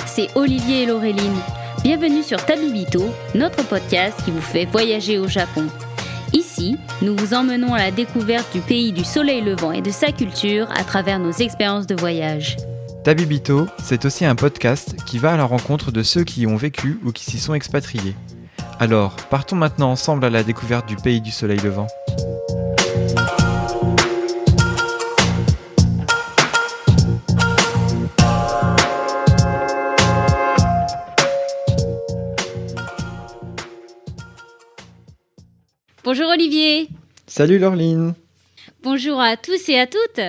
c'est Olivier et Laureline. Bienvenue sur Tabibito, notre podcast qui vous fait voyager au Japon. Ici, nous vous emmenons à la découverte du pays du soleil levant et de sa culture à travers nos expériences de voyage. Tabibito, c'est aussi un podcast qui va à la rencontre de ceux qui y ont vécu ou qui s'y sont expatriés. Alors, partons maintenant ensemble à la découverte du pays du soleil levant. Bonjour Olivier. Salut Laureline. Bonjour à tous et à toutes.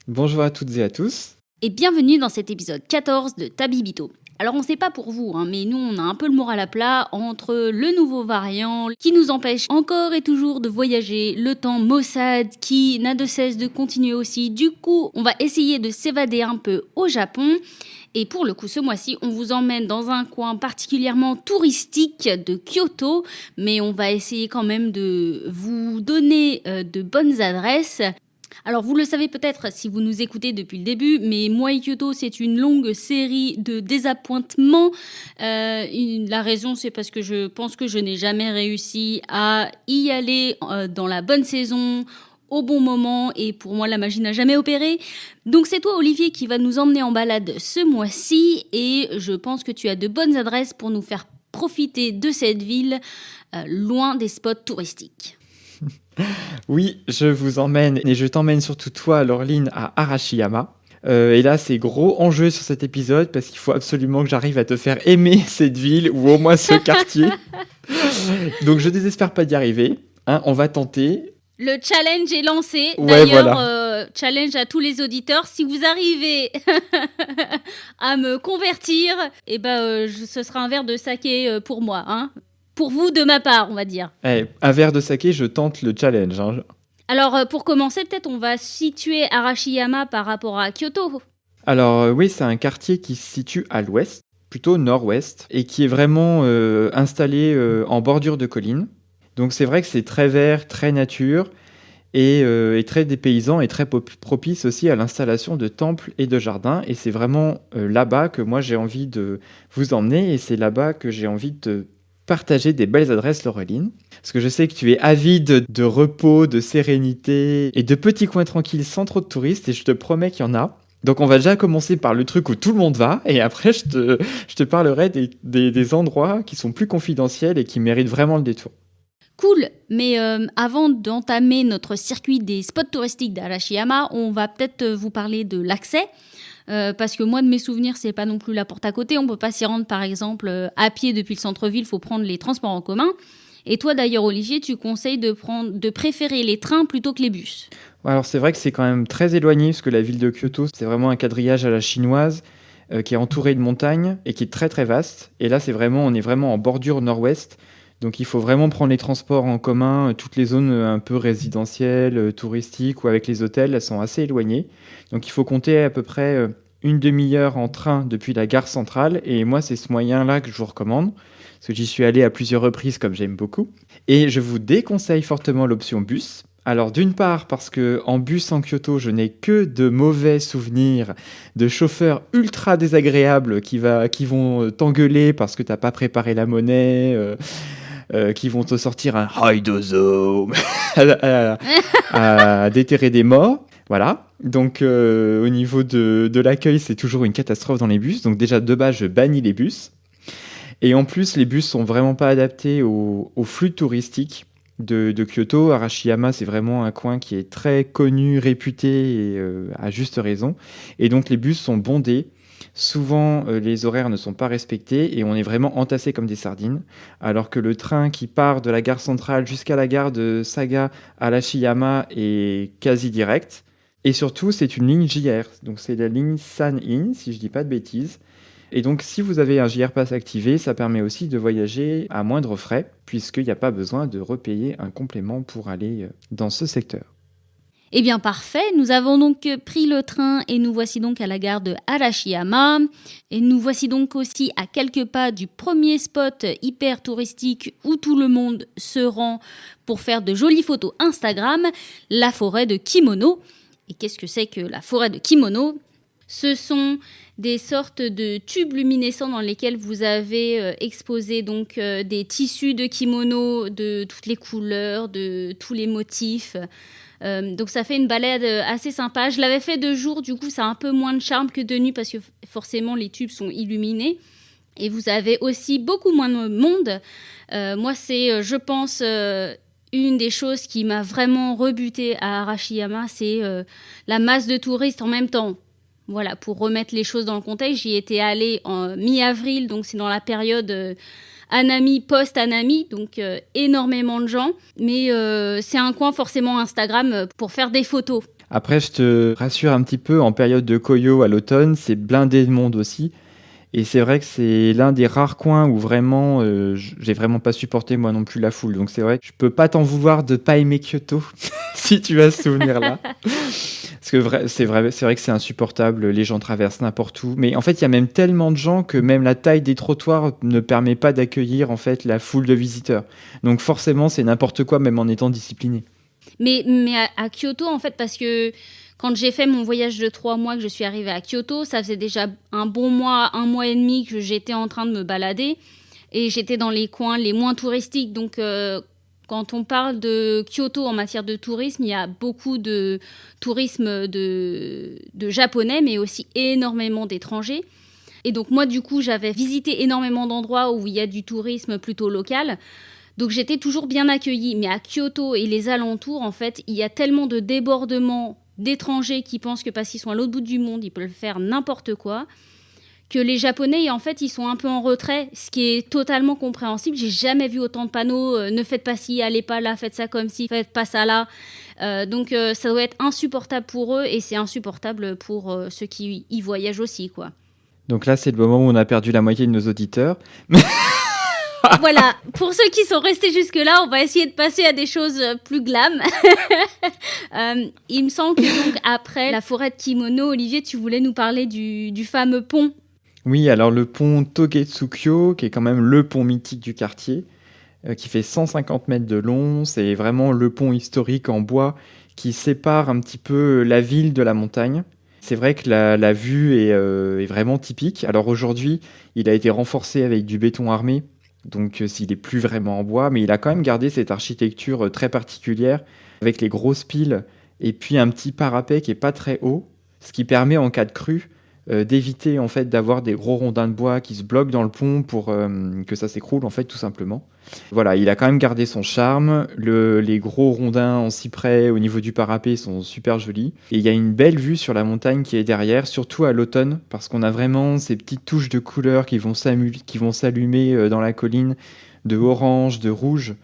Bonjour à toutes et à tous. Et bienvenue dans cet épisode 14 de Tabibito. Alors on ne sait pas pour vous, mais nous on a un peu le moral à plat entre le nouveau variant qui nous empêche encore et toujours de voyager, le temps maussade qui n'a de cesse de continuer aussi. Du coup, on va essayer de s'évader un peu au Japon. Et pour le coup, ce mois-ci, on vous emmène dans un coin particulièrement touristique de Kyoto, mais on va essayer quand même de vous donner de bonnes adresses. Alors, vous le savez peut-être si vous nous écoutez depuis le début, mais moi et Kyoto, c'est une longue série de désappointements. La raison, c'est parce que je pense que je n'ai jamais réussi à y aller dans la bonne saison, au bon moment, et pour moi, la magie n'a jamais opéré. Donc, c'est toi, Olivier, qui va nous emmener en balade ce mois-ci, et je pense que tu as de bonnes adresses pour nous faire profiter de cette ville, loin des spots touristiques. Oui, je vous emmène, et je t'emmène surtout toi, Laureline, à Arashiyama. Et là, c'est gros enjeu sur cet épisode, parce qu'il faut absolument que j'arrive à te faire aimer cette ville, ou au moins ce quartier. Donc, je désespère pas d'y arriver. On va tenter. Le challenge est lancé. Ouais, D'ailleurs, voilà. Challenge à tous les auditeurs. Si vous arrivez à me convertir, ce sera un verre de saké pour moi. Pour vous, de ma part, on va dire. Un verre de saké, je tente le challenge. Alors, pour commencer, peut-être on va situer Arashiyama par rapport à Kyoto. Alors oui, c'est un quartier qui se situe à l'ouest, plutôt nord-ouest, et qui est vraiment installé en bordure de collines. Donc c'est vrai que c'est très vert, très nature, et très dépaysant et très propice aussi à l'installation de temples et de jardins. Et c'est vraiment là-bas que moi j'ai envie de vous emmener, et c'est là-bas que j'ai envie de partager des belles adresses, Laureline. Parce que je sais que tu es avide de repos, de sérénité et de petits coins tranquilles sans trop de touristes, et je te promets qu'il y en a. Donc on va déjà commencer par le truc où tout le monde va, et après je te parlerai des endroits qui sont plus confidentiels et qui méritent vraiment le détour. Cool, mais avant d'entamer notre circuit des spots touristiques d'Arashiyama, on va peut-être vous parler de l'accès. Parce que moi, de mes souvenirs, c'est pas non plus la porte à côté. On peut pas s'y rendre, par exemple, à pied depuis le centre-ville. Il faut prendre les transports en commun. Et toi, d'ailleurs, Olivier, tu conseilles de préférer les trains plutôt que les bus. Alors c'est vrai que c'est quand même très éloigné, parce que la ville de Kyoto, c'est vraiment un quadrillage à la chinoise, qui est entouré de montagnes et qui est très très vaste. Et là, on est vraiment en bordure nord-ouest. Donc il faut vraiment prendre les transports en commun. Toutes les zones un peu résidentielles, touristiques ou avec les hôtels, elles sont assez éloignées. Donc il faut compter à peu près une demi-heure en train depuis la gare centrale. Et moi, c'est ce moyen-là que je vous recommande, parce que j'y suis allé à plusieurs reprises, comme j'aime beaucoup. Et je vous déconseille fortement l'option bus. Alors d'une part parce que en bus en Kyoto, je n'ai que de mauvais souvenirs de chauffeurs ultra désagréables qui vont t'engueuler parce que t'as pas préparé la monnaie, qui vont te sortir un Haidozo à déterrer des morts. Voilà. Donc au niveau de l'accueil, c'est toujours une catastrophe dans les bus. Donc déjà de base, je bannis les bus. Et en plus, les bus sont vraiment pas adaptés au flux touristique de Kyoto. Arashiyama, c'est vraiment un coin qui est très connu, réputé, et à juste raison. Et donc les bus sont bondés. Souvent, les horaires ne sont pas respectés et on est vraiment entassé comme des sardines. Alors que le train qui part de la gare centrale jusqu'à la gare de Saga à Arashiyama est quasi direct. Et surtout, c'est une ligne JR. Donc c'est la ligne San-in, si je dis pas de bêtises. Et donc, si vous avez un JR Pass activé, ça permet aussi de voyager à moindre frais, puisqu'il n'y a pas besoin de repayer un complément pour aller dans ce secteur. Eh bien, parfait. Nous avons donc pris le train et nous voici donc à la gare de Arashiyama. Et nous voici donc aussi à quelques pas du premier spot hyper touristique où tout le monde se rend pour faire de jolies photos Instagram, la forêt de Kimono. Et qu'est-ce que c'est que la forêt de Kimono ? Ce sont des sortes de tubes luminescents dans lesquels vous avez exposé donc des tissus de kimono de toutes les couleurs, de tous les motifs. Donc ça fait une balade assez sympa. Je l'avais fait de jour, du coup ça a un peu moins de charme que de nuit parce que forcément les tubes sont illuminés. Et vous avez aussi beaucoup moins de monde. Moi c'est, je pense, une des choses qui m'a vraiment rebutée à Arashiyama, c'est la masse de touristes en même temps. Voilà, pour remettre les choses dans le contexte, j'y étais allée en mi-avril, donc c'est dans la période Hanami, post-Hanami, donc énormément de gens. Mais c'est un coin forcément Instagram pour faire des photos. Après, je te rassure un petit peu, en période de Koyo à l'automne, c'est blindé de monde aussi. Et c'est vrai que c'est l'un des rares coins où vraiment, j'ai vraiment pas supporté moi non plus la foule. Donc c'est vrai que je peux pas t'en vouloir de pas aimer Kyoto, si tu as ce souvenir-là. Parce que c'est vrai que c'est insupportable, les gens traversent n'importe où. Mais en fait, il y a même tellement de gens que même la taille des trottoirs ne permet pas d'accueillir en fait la foule de visiteurs. Donc forcément, c'est n'importe quoi, même en étant discipliné. Mais à Kyoto, en fait, parce que quand j'ai fait mon voyage de 3 mois, que je suis arrivée à Kyoto, ça faisait déjà un bon mois, 1 mois et demi que j'étais en train de me balader. Et j'étais dans les coins les moins touristiques. Donc, quand on parle de Kyoto en matière de tourisme, il y a beaucoup de tourisme de japonais, mais aussi énormément d'étrangers. Et donc moi, du coup, j'avais visité énormément d'endroits où il y a du tourisme plutôt local. Donc j'étais toujours bien accueillie. Mais à Kyoto et les alentours, en fait, il y a tellement de débordements d'étrangers qui pensent que parce qu'ils sont à l'autre bout du monde, ils peuvent faire n'importe quoi, que les Japonais, en fait, ils sont un peu en retrait, ce qui est totalement compréhensible. J'ai jamais vu autant de panneaux, ne faites pas ci, allez pas là, faites ça comme ci, faites pas ça là. Donc ça doit être insupportable pour eux et c'est insupportable pour ceux qui y voyagent aussi, quoi. Donc là, c'est le moment où on a perdu la moitié de nos auditeurs. Voilà, pour ceux qui sont restés jusque-là, on va essayer de passer à des choses plus glam. Il me semble que donc après la forêt de kimono, Olivier, tu voulais nous parler du fameux pont. Oui, alors le pont Togetsukyo, qui est quand même le pont mythique du quartier, qui fait 150 mètres de long. C'est vraiment le pont historique en bois qui sépare un petit peu la ville de la montagne. C'est vrai que la vue est vraiment typique. Alors aujourd'hui, il a été renforcé avec du béton armé, donc s'il n'est plus vraiment en bois, mais il a quand même gardé cette architecture très particulière, avec les grosses piles, et puis un petit parapet qui n'est pas très haut, ce qui permet en cas de crue, d'éviter en fait d'avoir des gros rondins de bois qui se bloquent dans le pont pour que ça s'écroule en fait tout simplement. Voilà, il a quand même gardé son charme. Les gros rondins en cyprès au niveau du parapet sont super jolis. Et il y a une belle vue sur la montagne qui est derrière, surtout à l'automne, parce qu'on a vraiment ces petites touches de couleurs qui vont s'allumer dans la colline, de orange, de rouge.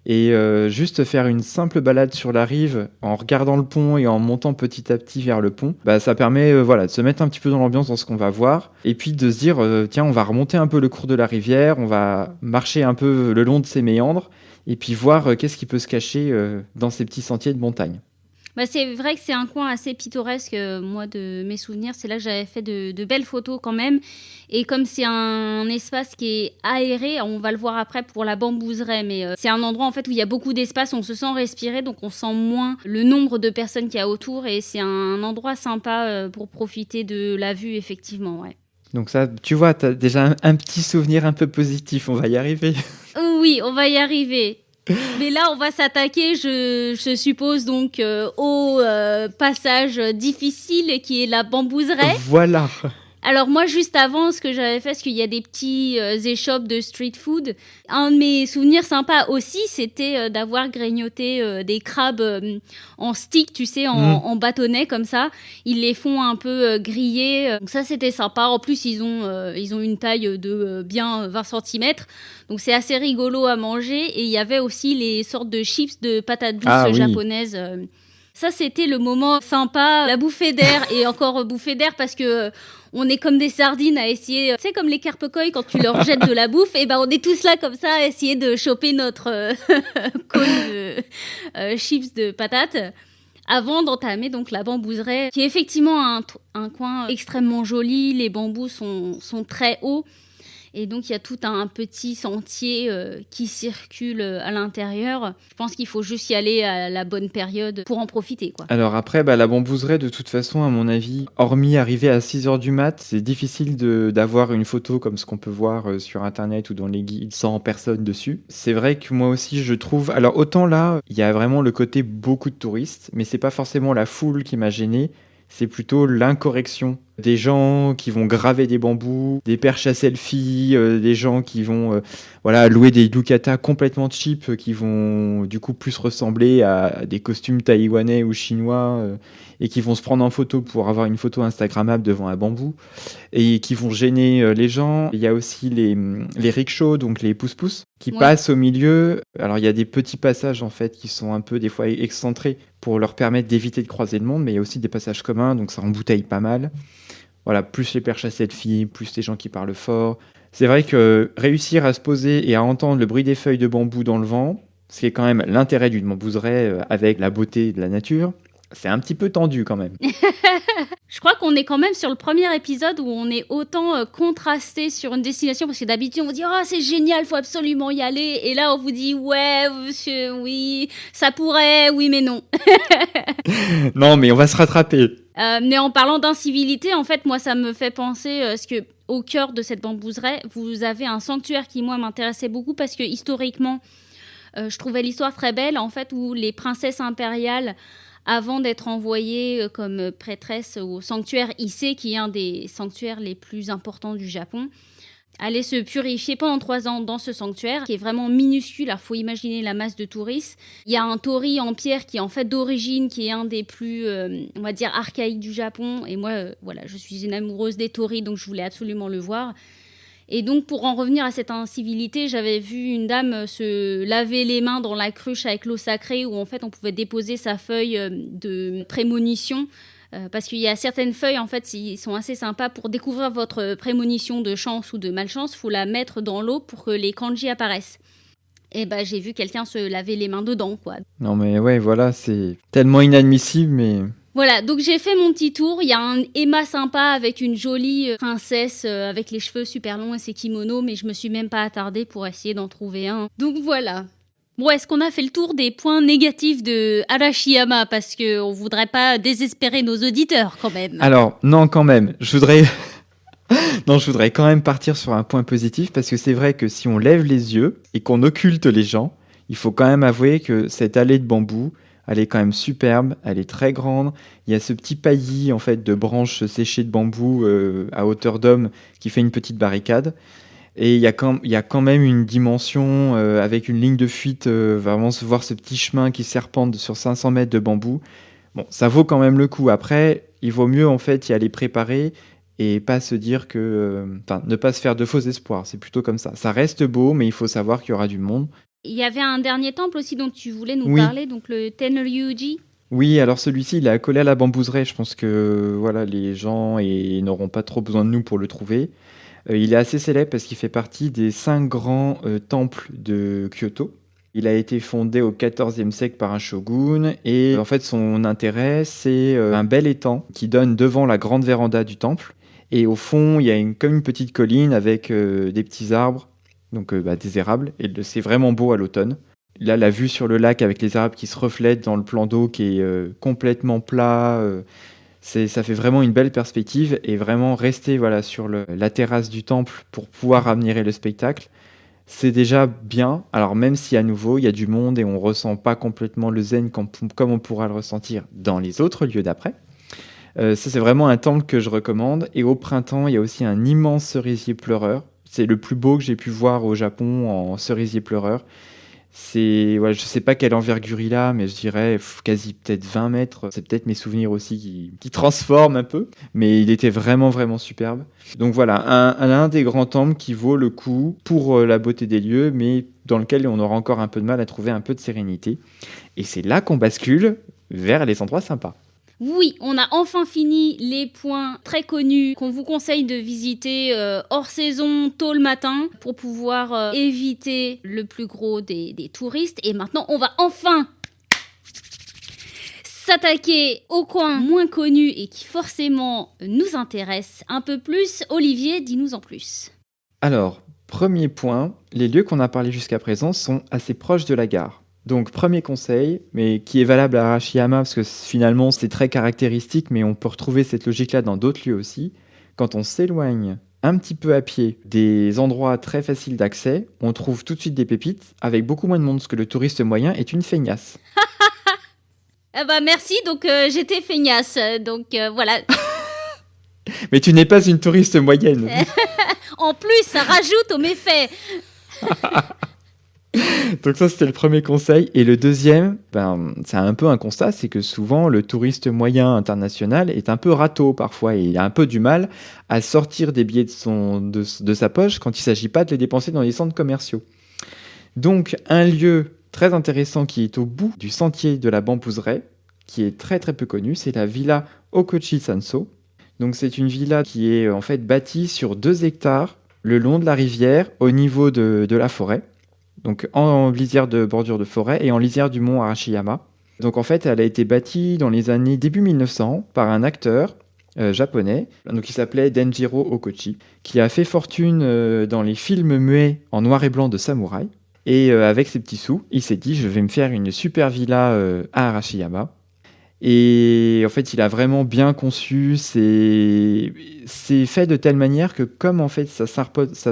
Et juste faire une simple balade sur la rive en regardant le pont et en montant petit à petit vers le pont, bah, ça permet de se mettre un petit peu dans l'ambiance dans ce qu'on va voir et puis de se dire tiens, on va remonter un peu le cours de la rivière, on va marcher un peu le long de ses méandres et puis voir qu'est-ce qui peut se cacher dans ces petits sentiers de montagne. Bah, c'est vrai que c'est un coin assez pittoresque, moi, de mes souvenirs. C'est là que j'avais fait de belles photos quand même. Et comme c'est un espace qui est aéré, on va le voir après pour la bambouseraie, mais c'est un endroit en fait où il y a beaucoup d'espace, on se sent respirer, donc on sent moins le nombre de personnes qu'il y a autour. Et c'est un endroit sympa pour profiter de la vue, effectivement, ouais. Donc ça, tu vois, tu as déjà un petit souvenir un peu positif, on va y arriver. Oui, on va y arriver. Mais là, on va s'attaquer, je suppose, donc au passage difficile qui est la bambouseraie. Voilà. Alors moi, juste avant, ce que j'avais fait, parce qu'il y a des petits échoppes de street food, un de mes souvenirs sympas aussi, c'était d'avoir grignoté des crabes en stick, tu sais, en bâtonnet comme ça. Ils les font un peu griller. Donc ça, c'était sympa. En plus, ils ont une taille de bien 20 cm. Donc c'est assez rigolo à manger. Et il y avait aussi les sortes de chips de patates douces japonaises. Ça, c'était le moment sympa, la bouffée d'air et encore bouffée d'air parce que on est comme des sardines à essayer, tu sais, comme les carpe-coï quand tu leur jettes de la bouffe, et ben on est tous là comme ça à essayer de choper notre cône de chips de patates avant d'entamer donc la bambouseraie, qui est effectivement un coin extrêmement joli. Les bambous sont très hauts. Et donc, il y a tout un petit sentier qui circule à l'intérieur. Je pense qu'il faut juste y aller à la bonne période pour en profiter, quoi. Alors après, la bambouseraie, de toute façon, à mon avis, hormis arriver à 6h du mat, c'est difficile d'avoir une photo comme ce qu'on peut voir sur Internet ou dans les guides sans personne dessus. C'est vrai que moi aussi, je trouve... Alors autant là, il y a vraiment le côté beaucoup de touristes, mais c'est pas forcément la foule qui m'a gêné. C'est plutôt l'incorrection. Des gens qui vont graver des bambous, des perches à selfie, des gens qui vont louer des yukata complètement cheap qui vont du coup plus ressembler à des costumes taïwanais ou chinois et qui vont se prendre en photo pour avoir une photo instagrammable devant un bambou et qui vont gêner les gens. Il y a aussi les rickshaws, donc les pousse-pousse, qui passent au milieu. Alors il y a des petits passages en fait qui sont un peu des fois excentrés pour leur permettre d'éviter de croiser le monde, mais il y a aussi des passages communs, donc ça embouteille pas mal. Voilà, plus les perches à selfie, plus les gens qui parlent fort. C'est vrai que réussir à se poser et à entendre le bruit des feuilles de bambou dans le vent, ce qui est quand même l'intérêt d'une bambouseraie avec la beauté de la nature, c'est un petit peu tendu quand même. Je crois qu'on est quand même sur le premier épisode où on est autant contrasté sur une destination, parce que d'habitude on vous dit « Oh, c'est génial, faut absolument y aller », et là on vous dit « Ouais, monsieur, oui, ça pourrait, oui, mais non ». Non, mais on va se rattraper. Mais en parlant d'incivilité, en fait, moi, ça me fait penser parce que au cœur de cette bambouseraie, vous avez un sanctuaire qui, moi, m'intéressait beaucoup parce que historiquement, je trouvais l'histoire très belle, en fait, où les princesses impériales, avant d'être envoyées comme prêtresses au sanctuaire Issei, qui est un des sanctuaires les plus importants du Japon, allaient se purifier pendant 3 ans dans ce sanctuaire, qui est vraiment minuscule. Alors, il faut imaginer la masse de touristes. Il y a un torii en pierre qui est en fait d'origine, qui est un des plus, on va dire, archaïques du Japon. Et moi, je suis une amoureuse des torii, donc je voulais absolument le voir. Et donc, pour en revenir à cette incivilité, j'avais vu une dame se laver les mains dans la cruche avec l'eau sacrée, où en fait, on pouvait déposer sa feuille de prémonition. Parce qu'il y a certaines feuilles, en fait, qui sont assez sympas. Pour découvrir votre prémonition de chance ou de malchance, il faut la mettre dans l'eau pour que les kanji apparaissent. Et j'ai vu quelqu'un se laver les mains dedans, quoi. Non mais ouais, voilà, c'est tellement inadmissible, mais... Voilà, donc j'ai fait mon petit tour. Il y a un Emma sympa avec une jolie princesse avec les cheveux super longs et ses kimonos, mais je me suis même pas attardée pour essayer d'en trouver un. Donc voilà. Bon, est-ce qu'on a fait le tour des points négatifs de Arashiyama, parce qu'on voudrait pas désespérer nos auditeurs quand même? Alors, non, quand même. Je voudrais quand même partir sur un point positif, parce que c'est vrai que si on lève les yeux et qu'on occulte les gens, il faut quand même avouer que cette allée de bambou, elle est quand même superbe, elle est très grande. Il y a ce petit paillis en fait, de branches séchées de bambou à hauteur d'homme qui fait une petite barricade. Et il y a quand même une dimension avec une ligne de fuite, vraiment se voir ce petit chemin qui serpente sur 500 mètres de bambou. Bon, ça vaut quand même le coup. Après, il vaut mieux en fait y aller préparer et pas se dire que... ne pas se faire de faux espoirs. C'est plutôt comme ça. Ça reste beau, mais il faut savoir qu'il y aura du monde. Il y avait un dernier temple aussi dont tu voulais nous parler, donc le Tenryuji. Oui, alors celui-ci, il est accolé à la bambouseraie. Je pense que les gens n'auront pas trop besoin de nous pour le trouver. Il est assez célèbre parce qu'il fait partie des 5 grands temples de Kyoto. Il a été fondé au XIVe siècle par un shogun et en fait son intérêt c'est un bel étang qui donne devant la grande véranda du temple et au fond il y a comme une petite colline avec des petits arbres, donc des érables, et c'est vraiment beau à l'automne. Là la vue sur le lac avec les érables qui se reflètent dans le plan d'eau qui est complètement plat, ça fait vraiment une belle perspective, et vraiment rester sur la terrasse du temple pour pouvoir admirer le spectacle, c'est déjà bien. Alors même si à nouveau il y a du monde et on ressent pas complètement le zen comme on pourra le ressentir dans les autres lieux d'après. Ça c'est vraiment un temple que je recommande. Et au printemps il y a aussi un immense cerisier pleureur. C'est le plus beau que j'ai pu voir au Japon en cerisier pleureur. Je sais pas quelle envergure il a, mais je dirais quasi peut-être 20 mètres. C'est peut-être mes souvenirs aussi qui transforment un peu, mais il était vraiment, vraiment superbe. Donc voilà, un des grands temples qui vaut le coup pour la beauté des lieux, mais dans lequel on aura encore un peu de mal à trouver un peu de sérénité. Et c'est là qu'on bascule vers les endroits sympas. Oui, on a enfin fini les points très connus qu'on vous conseille de visiter hors saison, tôt le matin, pour pouvoir éviter le plus gros des touristes. Et maintenant, on va enfin s'attaquer aux coins moins connus et qui forcément nous intéressent un peu plus. Olivier, dis-nous en plus. Alors, Premier point, les lieux qu'on a parlé jusqu'à présent sont assez proches de la gare. Donc premier conseil, mais qui est valable à Arashiyama, parce que finalement c'est très caractéristique, mais on peut retrouver cette logique-là dans d'autres lieux aussi. Quand on s'éloigne un petit peu à pied des endroits très faciles d'accès, on trouve tout de suite des pépites, avec beaucoup moins de monde, parce que le touriste moyen est une feignasse. Merci, donc j'étais feignasse, donc voilà. Mais tu n'es pas une touriste moyenne. En plus, ça rajoute aux méfaits. Donc ça, c'était le premier conseil. Et le deuxième, c'est un peu un constat, c'est que souvent, le touriste moyen international est un peu râteau parfois, et il a un peu du mal à sortir des billets de sa poche quand il ne s'agit pas de les dépenser dans les centres commerciaux. Donc, un lieu très intéressant qui est au bout du sentier de la Bambouseraie, qui est très très peu connu, c'est la villa Okochi Sanso. Donc c'est une villa qui est en fait bâtie sur 2 hectares le long de la rivière au niveau de la forêt. Donc en lisière de bordure de forêt et en lisière du mont Arashiyama. Donc en fait, elle a été bâtie dans les années début 1900 par un acteur japonais, donc il s'appelait Denjiro Okochi, qui a fait fortune dans les films muets en noir et blanc de samouraï. Et avec ses petits sous, il s'est dit, je vais me faire une super villa à Arashiyama. Et en fait, il a vraiment bien conçu, c'est fait de telle manière que comme en fait ça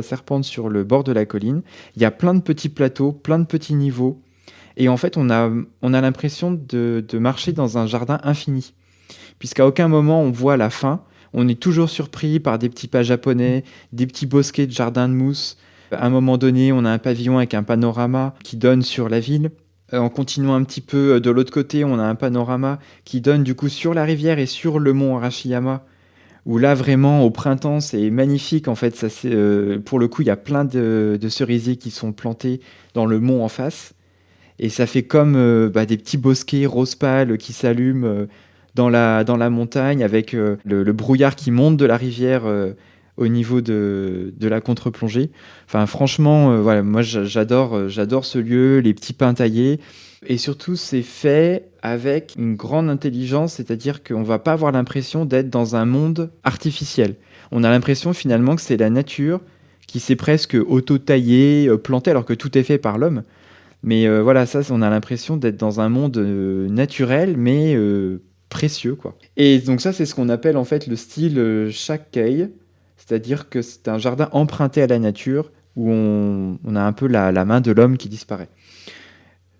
serpente sur le bord de la colline, il y a plein de petits plateaux, plein de petits niveaux, et en fait on a l'impression de marcher dans un jardin infini, puisqu'à aucun moment on voit la fin, on est toujours surpris par des petits pas japonais, des petits bosquets de jardins de mousse. À un moment donné, on a un pavillon avec un panorama qui donne sur la ville. En continuant un petit peu de l'autre côté, on a un panorama qui donne du coup sur la rivière et sur le mont Arashiyama, où là vraiment au printemps c'est magnifique en fait. Pour le coup, il y a plein de cerisiers qui sont plantés dans le mont en face, et ça fait comme des petits bosquets rose pâle qui s'allument dans la montagne avec le brouillard qui monte de la rivière au niveau de la contre-plongée. Enfin, franchement, voilà, moi j'adore ce lieu, les petits pins taillés. Et surtout, c'est fait avec une grande intelligence, c'est-à-dire qu'on ne va pas avoir l'impression d'être dans un monde artificiel. On a l'impression finalement que c'est la nature qui s'est presque auto-taillée, plantée, alors que tout est fait par l'homme. Mais voilà, ça, on a l'impression d'être dans un monde naturel, mais précieux, quoi. Et donc ça, c'est ce qu'on appelle en fait le style Shakkei. C'est-à-dire que c'est un jardin emprunté à la nature où on a un peu la main de l'homme qui disparaît.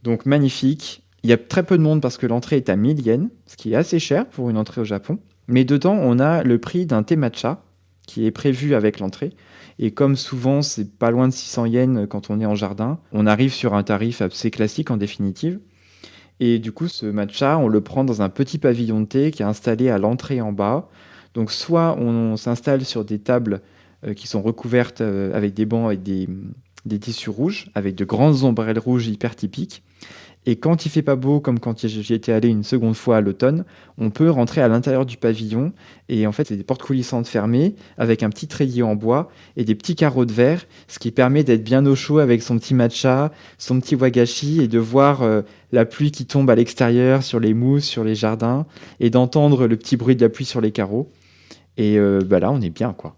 Donc magnifique. Il y a très peu de monde parce que l'entrée est à 1000 yens, ce qui est assez cher pour une entrée au Japon. Mais dedans, on a le prix d'un thé matcha qui est prévu avec l'entrée. Et comme souvent, c'est pas loin de 600 yens quand on est en jardin, on arrive sur un tarif assez classique en définitive. Et du coup, ce matcha, on le prend dans un petit pavillon de thé qui est installé à l'entrée en bas. Donc soit on s'installe sur des tables qui sont recouvertes avec des bancs avec des tissus rouges, avec de grandes ombrelles rouges hyper typiques. Et quand il fait pas beau, comme quand j'y étais allé une seconde fois à l'automne, on peut rentrer à l'intérieur du pavillon. Et en fait, c'est des portes coulissantes fermées avec un petit treillis en bois et des petits carreaux de verre, ce qui permet d'être bien au chaud avec son petit matcha, son petit wagashi et de voir la pluie qui tombe à l'extérieur sur les mousses, sur les jardins et d'entendre le petit bruit de la pluie sur les carreaux. Et là, on est bien, quoi.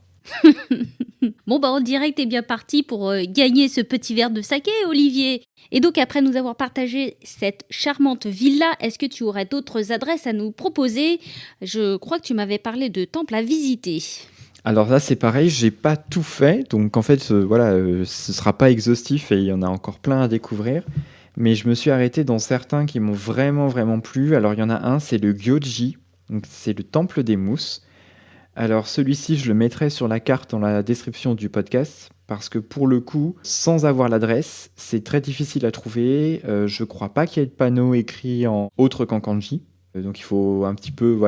Bon, on dirait que t'es bien parti pour gagner ce petit verre de saké, Olivier. Et donc, après nous avoir partagé cette charmante villa, est-ce que tu aurais d'autres adresses à nous proposer ? Je crois que tu m'avais parlé de temples à visiter. Alors là, c'est pareil, j'ai pas tout fait. Donc, en fait, ce sera pas exhaustif et il y en a encore plein à découvrir. Mais je me suis arrêté dans certains qui m'ont vraiment, vraiment plu. Alors, il y en a un, c'est le Gyoji. Donc, c'est le temple des mousses. Alors celui-ci, je le mettrai sur la carte dans la description du podcast, parce que pour le coup, sans avoir l'adresse, c'est très difficile à trouver. Je crois pas qu'il y ait de panneau écrit en autre qu'en kanji. Donc il faut un petit peu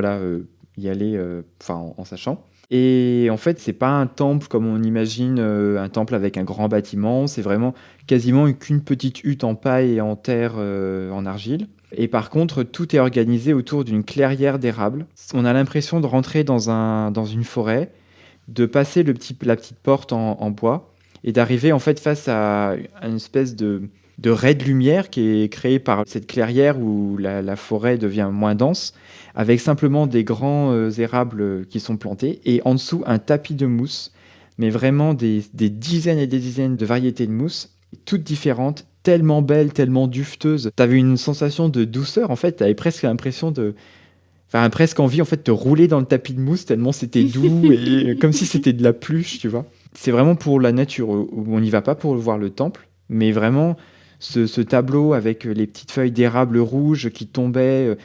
y aller en sachant. Et en fait, c'est pas un temple comme on imagine, un temple avec un grand bâtiment. C'est vraiment quasiment qu'une petite hutte en paille et en terre en argile. Et par contre, tout est organisé autour d'une clairière d'érable. On a l'impression de rentrer dans une forêt, de passer la petite porte en bois et d'arriver en fait face à une espèce de raie de lumière qui est créée par cette clairière où la forêt devient moins dense, avec simplement des grands érables qui sont plantés et en dessous un tapis de mousse mais vraiment des dizaines et des dizaines de variétés de mousse, toutes différentes, tellement belles, tellement dufteuses. T'avais une sensation de douceur, en fait, t'avais presque l'impression de... Enfin, presque envie, en fait, de te rouler dans le tapis de mousse, tellement c'était doux, et comme si c'était de la pluche, tu vois. C'est vraiment pour la nature, on n'y va pas pour voir le temple, mais vraiment, ce tableau avec les petites feuilles d'érable rouge qui tombaient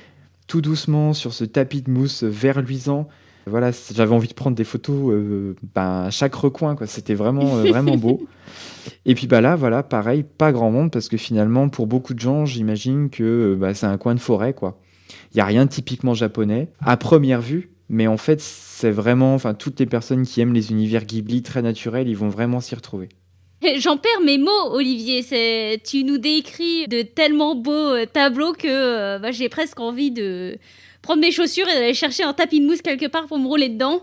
tout doucement sur ce tapis de mousse vert luisant. Voilà, j'avais envie de prendre des photos à chaque recoin, quoi. C'était vraiment, vraiment beau. Et puis là, voilà, pareil, pas grand monde, parce que finalement, pour beaucoup de gens, j'imagine que c'est un coin de forêt, quoi. Il n'y a rien de typiquement japonais, à première vue, mais en fait, c'est vraiment, toutes les personnes qui aiment les univers Ghibli très naturels, ils vont vraiment s'y retrouver. J'en perds mes mots, Olivier. Tu nous décris de tellement beaux tableaux que j'ai presque envie de prendre mes chaussures et d'aller chercher un tapis de mousse quelque part pour me rouler dedans.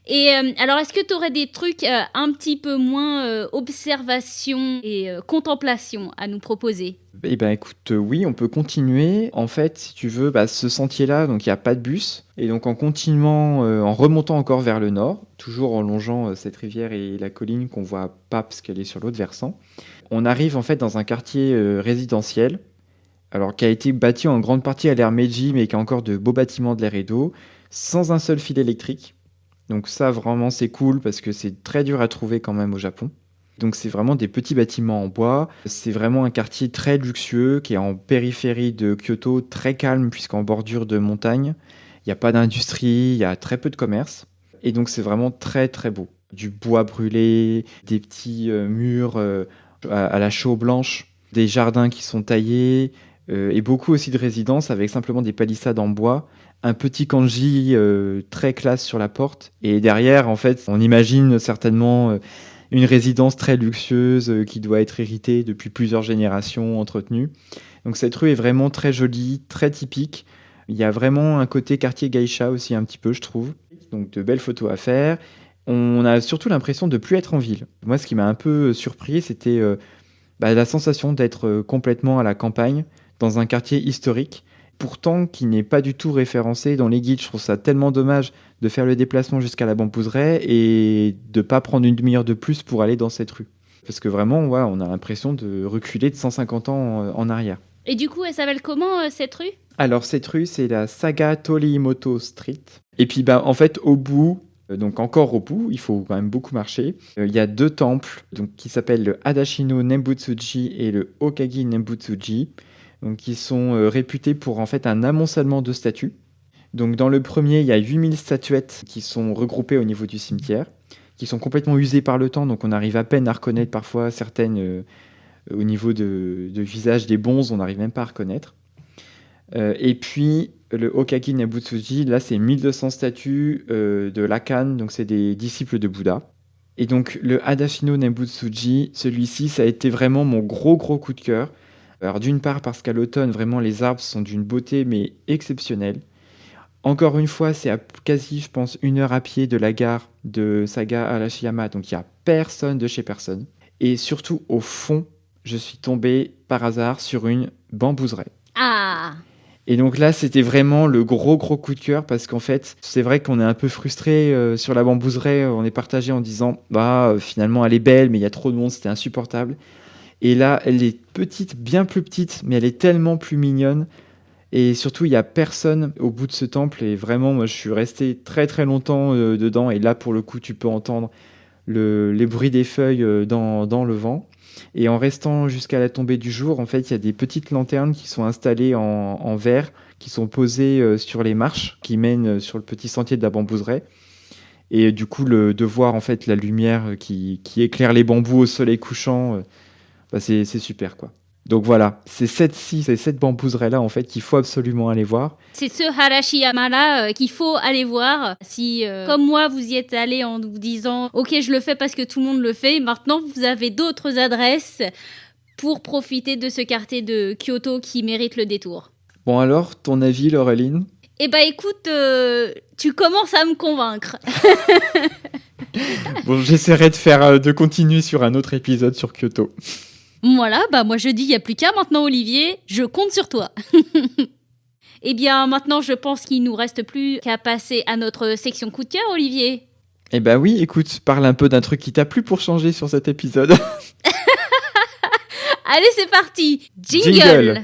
Et alors, est-ce que tu aurais des trucs un petit peu moins observation et contemplation à nous proposer ? Eh ben écoute, oui, on peut continuer. En fait, si tu veux, ce sentier-là, donc il n'y a pas de bus. Et donc en continuant, en remontant encore vers le nord, toujours en longeant cette rivière et la colline qu'on voit pas parce qu'elle est sur l'autre versant, on arrive en fait dans un quartier résidentiel, alors qui a été bâti en grande partie à l'ère Meiji, mais qui a encore de beaux bâtiments de l'ère Edo, sans un seul fil électrique. Donc ça, vraiment, c'est cool parce que c'est très dur à trouver quand même au Japon. Donc c'est vraiment des petits bâtiments en bois. C'est vraiment un quartier très luxueux qui est en périphérie de Kyoto, très calme puisqu'en bordure de montagne. Il n'y a pas d'industrie, il y a très peu de commerce. Et donc c'est vraiment très très beau. Du bois brûlé, des petits murs à la chaux blanche, des jardins qui sont taillés et beaucoup aussi de résidences avec simplement des palissades en bois. Un petit kanji très classe sur la porte. Et derrière, en fait, on imagine certainement une résidence très luxueuse qui doit être héritée depuis plusieurs générations, entretenue. Donc cette rue est vraiment très jolie, très typique. Il y a vraiment un côté quartier geisha aussi un petit peu, je trouve. Donc de belles photos à faire. On a surtout l'impression de ne plus être en ville. Moi, ce qui m'a un peu surpris, c'était la sensation d'être complètement à la campagne, dans un quartier historique, pourtant qui n'est pas du tout référencé dans les guides. Je trouve ça tellement dommage de faire le déplacement jusqu'à la Bambouseraie et de ne pas prendre une demi-heure de plus pour aller dans cette rue. Parce que vraiment, on a l'impression de reculer de 150 ans en arrière. Et du coup, elle s'appelle comment cette rue ? Alors cette rue, c'est la Saga Torimoto Street. Et puis en fait, au bout, donc encore au bout, il faut quand même beaucoup marcher, il y a 2 temples qui s'appellent le Hadashino Nembutsuji et le Okagi Nembutsuji. Donc, qui sont réputés pour en fait un amoncellement de statues. Donc, dans le premier, il y a 8000 statuettes qui sont regroupées au niveau du cimetière, qui sont complètement usées par le temps, donc on arrive à peine à reconnaître parfois certaines au niveau de visage des bonzes, on n'arrive même pas à reconnaître. Et puis, le Okagi Nembutsuji, là, c'est 1200 statues de Lakan, donc c'est des disciples de Bouddha. Et donc, le Hadashino Nembutsuji, celui-ci, ça a été vraiment mon gros coup de cœur. Alors d'une part parce qu'à l'automne, vraiment les arbres sont d'une beauté mais exceptionnelle. Encore une fois, c'est à quasi, je pense, 1 heure à pied de la gare de Saga Arashiyama, donc il n'y a personne de chez personne. Et surtout, au fond, je suis tombé par hasard sur une bambouseraie. Ah ! Et donc là, c'était vraiment le gros coup de cœur parce qu'en fait, c'est vrai qu'on est un peu frustré sur la bambouseraie. On est partagé en disant, finalement, elle est belle, mais il y a trop de monde, c'était insupportable. Et là, elle est petite, bien plus petite, mais elle est tellement plus mignonne. Et surtout, il n'y a personne au bout de ce temple. Et vraiment, moi, je suis resté très très longtemps dedans. Et là, pour le coup, tu peux entendre les bruits des feuilles dans le vent. Et en restant jusqu'à la tombée du jour, en fait, il y a des petites lanternes qui sont installées en verre, qui sont posées sur les marches qui mènent sur le petit sentier de la bambouseraie. Et du coup, de voir en fait la lumière qui éclaire les bambous au soleil couchant... c'est super, quoi. Donc voilà, c'est cette bambouseraie-là, en fait, qu'il faut absolument aller voir. C'est ce Harashiyama-là qu'il faut aller voir. Si, comme moi, vous y êtes allé en vous disant « Ok, je le fais parce que tout le monde le fait », maintenant, vous avez d'autres adresses pour profiter de ce quartier de Kyoto qui mérite le détour. Bon alors, ton avis, Laureline ? Eh ben écoute, tu commences à me convaincre. Bon, j'essaierai de continuer sur un autre épisode sur Kyoto. Voilà, moi je dis, il n'y a plus qu'à maintenant, Olivier. Je compte sur toi. Eh bien, maintenant, je pense qu'il ne nous reste plus qu'à passer à notre section coup de cœur, Olivier. Eh ben oui, écoute, parle un peu d'un truc qui t'a plu pour changer sur cet épisode. Allez, c'est parti. Jingle. Jingle.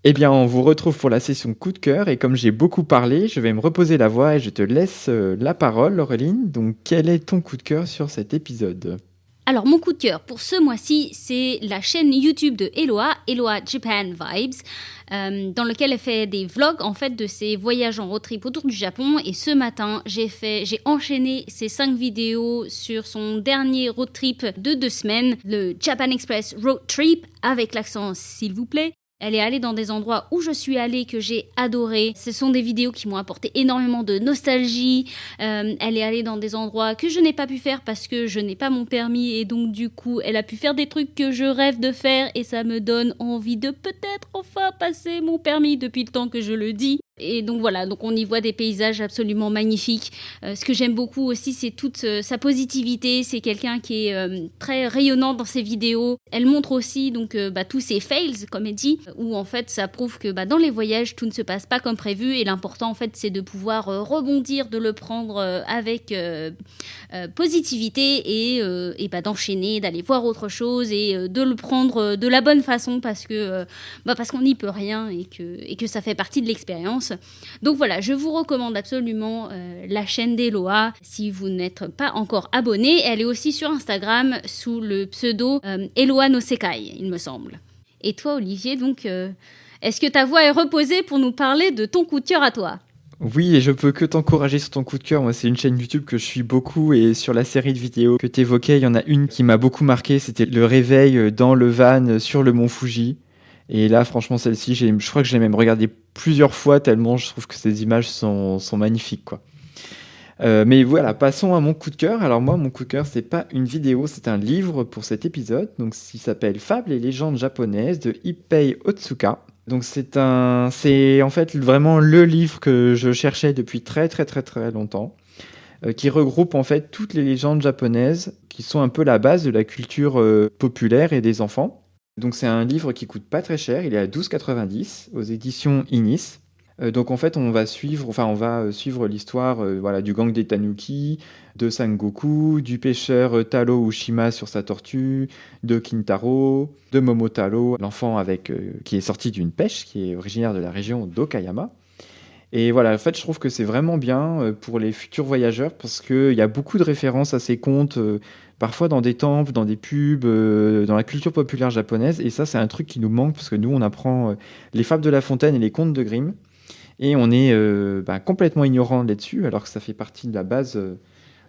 Eh bien, on vous retrouve pour la session coup de cœur et comme j'ai beaucoup parlé, je vais me reposer la voix et je te laisse la parole, Laureline. Donc, quel est ton coup de cœur sur cet épisode ? Alors, mon coup de cœur pour ce mois-ci, c'est la chaîne YouTube de Eloa Japan Vibes, dans lequel elle fait des vlogs en fait de ses voyages en road trip autour du Japon. Et ce matin, j'ai enchaîné ces 5 vidéos sur son dernier road trip de 2 semaines, le Japan Express Road Trip, avec l'accent s'il vous plaît. Elle est allée dans des endroits où je suis allée, que j'ai adoré. Ce sont des vidéos qui m'ont apporté énormément de nostalgie. Elle est allée dans des endroits que je n'ai pas pu faire parce que je n'ai pas mon permis. Et donc, du coup, elle a pu faire des trucs que je rêve de faire. Et ça me donne envie de peut-être enfin passer mon permis depuis le temps que je le dis. Et donc voilà, donc on y voit des paysages absolument magnifiques. Ce que j'aime beaucoup aussi, c'est toute sa positivité. C'est quelqu'un qui est très rayonnant dans ses vidéos. Elle montre aussi donc tous ses fails, comme elle dit, où en fait ça prouve que dans les voyages tout ne se passe pas comme prévu. Et l'important en fait c'est de pouvoir rebondir, de le prendre avec positivité et d'enchaîner, d'aller voir autre chose et de le prendre de la bonne façon parce qu'on n'y peut rien et que ça fait partie de l'expérience. Donc voilà, je vous recommande absolument la chaîne d'Eloa si vous n'êtes pas encore abonné. Elle est aussi sur Instagram sous le pseudo Eloa no Sekai, il me semble. Et toi Olivier, donc, est-ce que ta voix est reposée pour nous parler de ton coup de cœur à toi ? Oui, et je peux que t'encourager sur ton coup de cœur. Moi, c'est une chaîne YouTube que je suis beaucoup et sur la série de vidéos que t'évoquais, il y en a une qui m'a beaucoup marqué. C'était le réveil dans le van sur le mont Fuji. Et là, franchement, celle-ci, je crois que je l'ai même regardée plusieurs fois tellement je trouve que ces images sont magnifiques, quoi. Mais voilà, passons à mon coup de cœur. Alors moi, mon coup de cœur, c'est pas une vidéo, c'est un livre pour cet épisode. Donc, il s'appelle Fables et légendes japonaises de Ippei Otsuka. Donc, c'est en fait vraiment le livre que je cherchais depuis très très très très longtemps, qui regroupe en fait toutes les légendes japonaises qui sont un peu la base de la culture populaire et des enfants. Donc c'est un livre qui coûte pas très cher, il est à 12,90 aux éditions Inis. Donc en fait on va suivre l'histoire du gang des Tanuki, de Sangoku, du pêcheur Taro Ushima sur sa tortue, de Kintaro, de Momotaro, l'enfant qui est sorti d'une pêche, qui est originaire de la région d'Okayama. Et voilà, en fait, je trouve que c'est vraiment bien pour les futurs voyageurs parce qu'il y a beaucoup de références à ces contes, parfois dans des temples, dans des pubs, dans la culture populaire japonaise. Et ça, c'est un truc qui nous manque parce que nous, on apprend les fables de La Fontaine et les contes de Grimm. Et on est complètement ignorant là-dessus, alors que ça fait partie de la base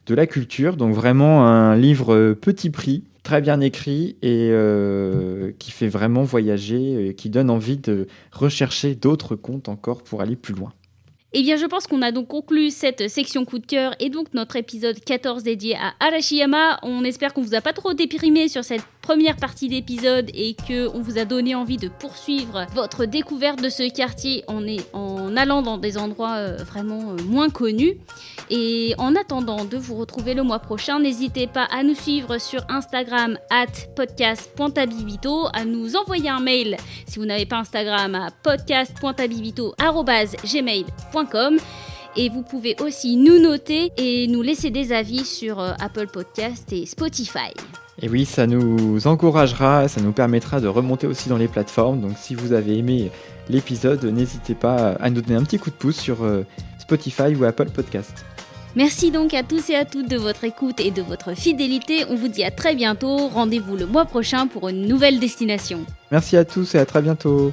de la culture. Donc vraiment un livre petit prix, très bien écrit et qui fait vraiment voyager, et qui donne envie de rechercher d'autres contes encore pour aller plus loin. Eh bien, je pense qu'on a donc conclu cette section coup de cœur et donc notre épisode 14 dédié à Arashiyama. On espère qu'on vous a pas trop déprimé sur cette première partie d'épisode et qu'on vous a donné envie de poursuivre votre découverte de ce quartier en allant dans des endroits vraiment moins connus. Et en attendant de vous retrouver le mois prochain, n'hésitez pas à nous suivre sur Instagram @podcast.tabibito, à nous envoyer un mail si vous n'avez pas Instagram à podcast.tabibito@gmail.com. Et vous pouvez aussi nous noter et nous laisser des avis sur Apple Podcast et Spotify. Et oui, ça nous encouragera, ça nous permettra de remonter aussi dans les plateformes. Donc si vous avez aimé l'épisode, n'hésitez pas à nous donner un petit coup de pouce sur Spotify ou Apple Podcast. Merci donc à tous et à toutes de votre écoute et de votre fidélité. On vous dit à très bientôt. Rendez-vous le mois prochain pour une nouvelle destination. Merci à tous et à très bientôt.